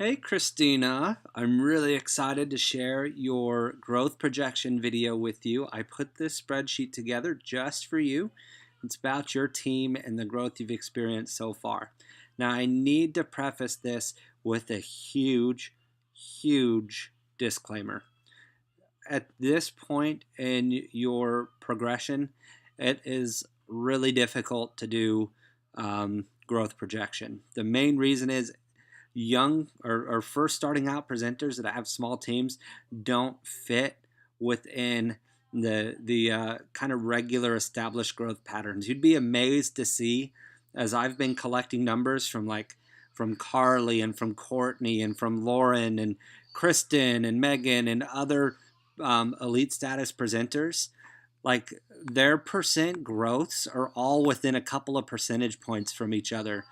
Hey Christina, I'm really excited to share your growth projection video with you. I put this spreadsheet together just for you. It's about your team and the growth you've experienced so far. Now, I need to preface this with a huge disclaimer. At this point in your progression, it is really difficult to do growth projection. The main reason is young or first starting out presenters that have small teams don't fit within the kind of regular established growth patterns. You'd be amazed to see, as I've been collecting numbers from Carly and from Courtney and from Lauren and Kristen and Megan and other elite status presenters, like their percent growths are all within a couple of percentage points from each other.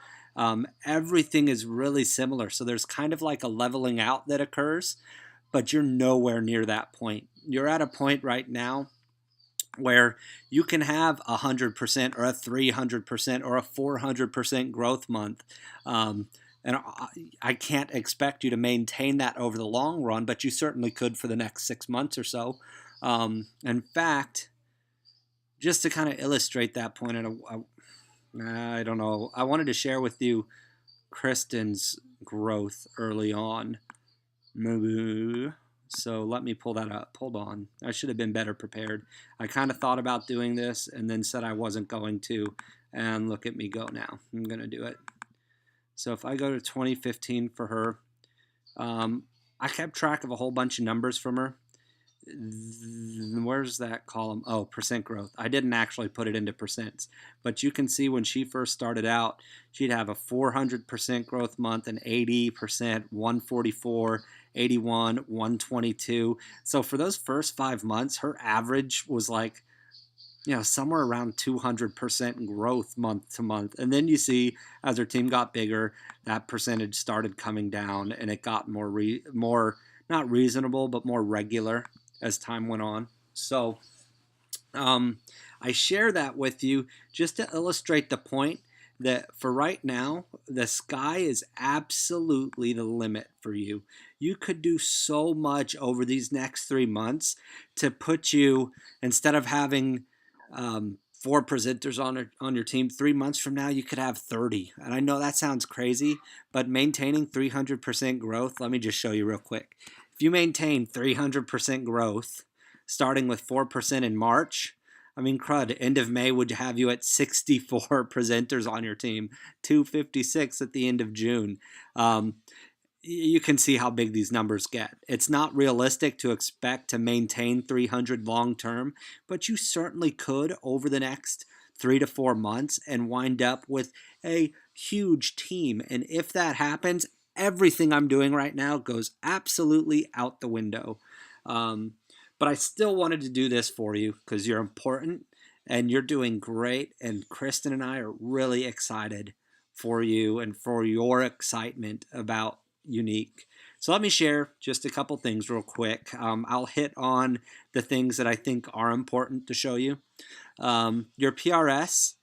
Everything is really similar. So there's kind of like a leveling out that occurs, but you're nowhere near that point. You're at a point right now where you can have 100% or a 300% or a 400% growth month. And I can't expect you to maintain that over the long run, but you certainly could for the next 6 months or so. In fact, just to kind of illustrate that point, I don't know, I wanted to share with you Kristen's growth early on. So let me pull that up. Hold on. I should have been better prepared. I kind of thought about doing this and then said I wasn't going to. And look at me go now. I'm going to do it. So if I go to 2015 for her, I kept track of a whole bunch of numbers from her. Where's that column? Oh, percent growth. I didn't actually put it into percents, but you can see when she first started out, she'd have a 400% growth month, an 80%, 144, 81, 122. So for those first 5 months, her average was like, somewhere around 200% growth month to month. And then you see as her team got bigger, that percentage started coming down and it got more not reasonable, but more regular as time went on. So I share that with you just to illustrate the point that for right now, the sky is absolutely the limit for you. You could do so much over these next 3 months to put you, instead of having 4 presenters on your team, 3 months from now you could have 30. And I know that sounds crazy, but maintaining 300% growth, let me just show you real quick. If you maintain 300% growth, starting with 4% in March, I mean, crud, end of May would have you at 64 presenters on your team, 256 at the end of June. You can see how big these numbers get. It's not realistic to expect to maintain 300 long term, but you certainly could over the next 3 to 4 months and wind up with a huge team. And if that happens, everything I'm doing right now goes absolutely out the window. But I still wanted to do this for you because you're important and you're doing great. And Kristen and I are really excited for you and for your excitement about Unique. So let me share just a couple things real quick. I'll hit on the things that I think are important to show you. Your PRS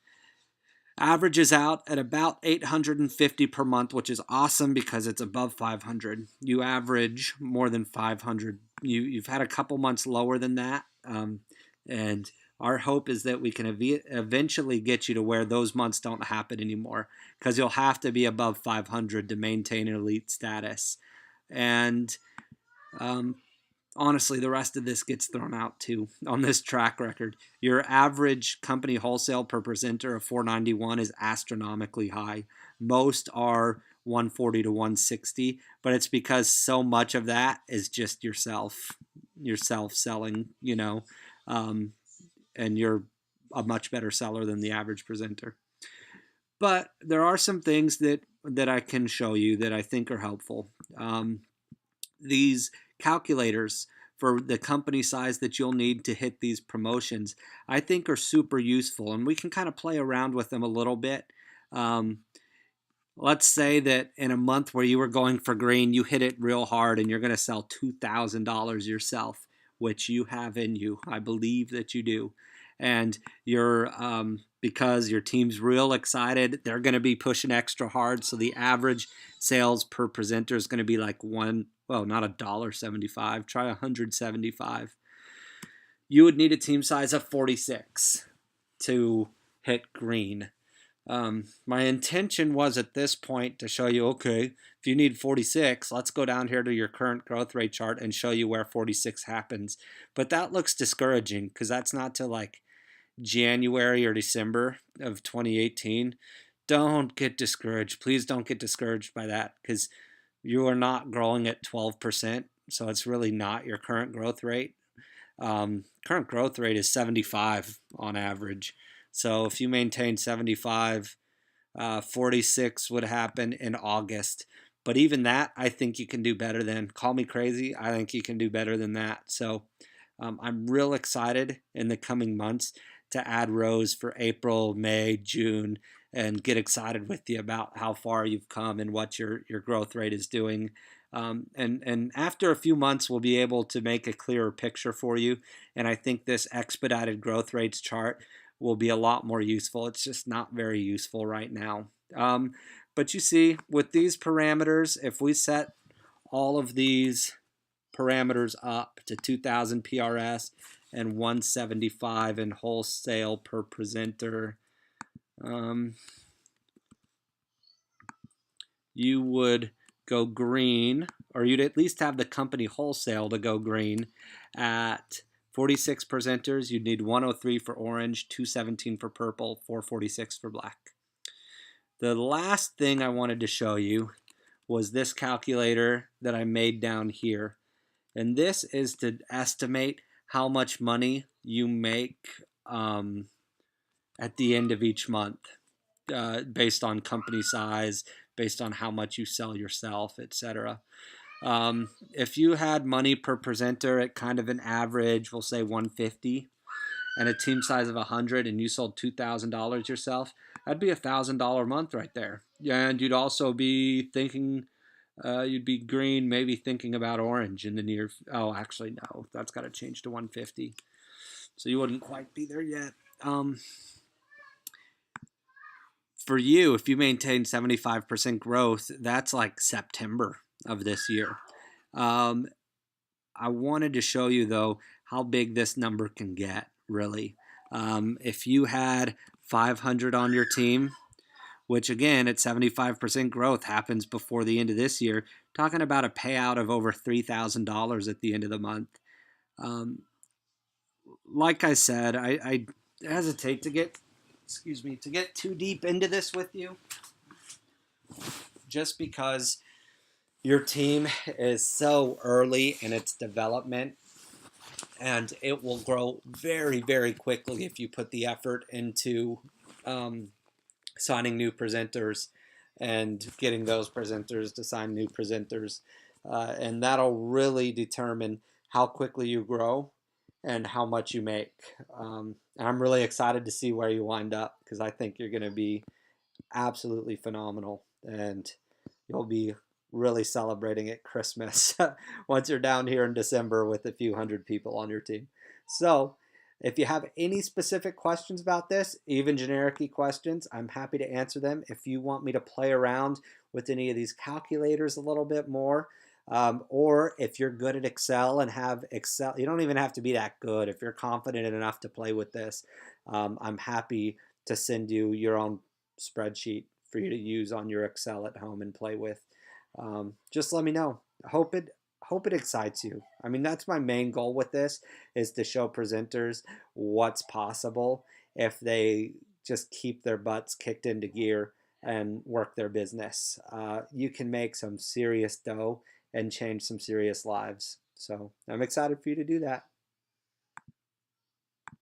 averages out at about 850 per month, which is awesome because it's above 500. You average more than 500. You've had a couple months lower than that, and our hope is that we can eventually get you to where those months don't happen anymore, because you'll have to be above 500 to maintain an elite status. And honestly, the rest of this gets thrown out too on this track record. Your average company wholesale per presenter of 491 is astronomically high. Most are 140 to 160, but it's because so much of that is just yourself selling, and you're a much better seller than the average presenter. But there are some things that I can show you that I think are helpful. These calculators for the company size that you'll need to hit these promotions, I think are super useful, and we can kind of play around with them a little bit. Let's say that in a month where you were going for green, you hit it real hard and you're going to sell $2,000 yourself, which you have in you. I believe that you do. And you're because your team's real excited. They're going to be pushing extra hard. So the average sales per presenter is going to be like not $1.75. Try $175. You would need a team size of 46 to hit green. My intention was at this point to show you, okay, if you need 46, let's go down here to your current growth rate chart and show you where 46 happens. But that looks discouraging because that's not till like January or December of 2018. Don't get discouraged. Please don't get discouraged by that because you are not growing at 12%. So it's really not your current growth rate. Current growth rate is 75 on average. So if you maintain 75, 46 would happen in August. But even that, I think you can do better than. Call me crazy. I think you can do better than that. So I'm real excited in the coming months to add rows for April, May, June, and get excited with you about how far you've come and what your growth rate is doing. And after a few months, we'll be able to make a clearer picture for you. And I think this expedited growth rates chart will be a lot more useful. It's just not very useful right now. But you see, with these parameters, if we set all of these parameters up to 2,000 PRS and 175 in wholesale per presenter, you would go green, or you'd at least have the company wholesale to go green at 46 presenters. You'd need 103 for orange, 217 for purple, 446 for black. The last thing I wanted to show you was this calculator that I made down here. And this is to estimate how much money you make at the end of each month, based on company size, based on how much you sell yourself, etc. If you had money per presenter at kind of an average, we'll say 150, and a team size of 100, and you sold $2,000 yourself, that'd be $1,000 month right there. And you'd also be thinking, you'd be green, maybe thinking about orange in the near. Oh, actually, no, that's got to change to 150. So you wouldn't quite be there yet. For you, if you maintain 75% growth, that's like September of this year. I wanted to show you, though, how big this number can get, really. If you had 500 on your team, which again, at 75% growth happens before the end of this year, talking about a payout of over $3,000 at the end of the month. Like I said, I hesitate to get too deep into this with you, just because your team is so early in its development, and it will grow very, very quickly if you put the effort into signing new presenters and getting those presenters to sign new presenters. And that'll really determine how quickly you grow and how much you make. And I'm really excited to see where you wind up, because I think you're going to be absolutely phenomenal, and you'll be really celebrating at Christmas once you're down here in December with a few hundred people on your team. So if you have any specific questions about this, even generic questions, I'm happy to answer them. If you want me to play around with any of these calculators a little bit more, or if you're good at Excel and have Excel, you don't even have to be that good. If you're confident enough to play with this, I'm happy to send you your own spreadsheet for you to use on your Excel at home and play with. Just let me know. Hope it excites you. I mean, that's my main goal with this, is to show presenters what's possible if they just keep their butts kicked into gear and work their business. You can make some serious dough and change some serious lives. So I'm excited for you to do that.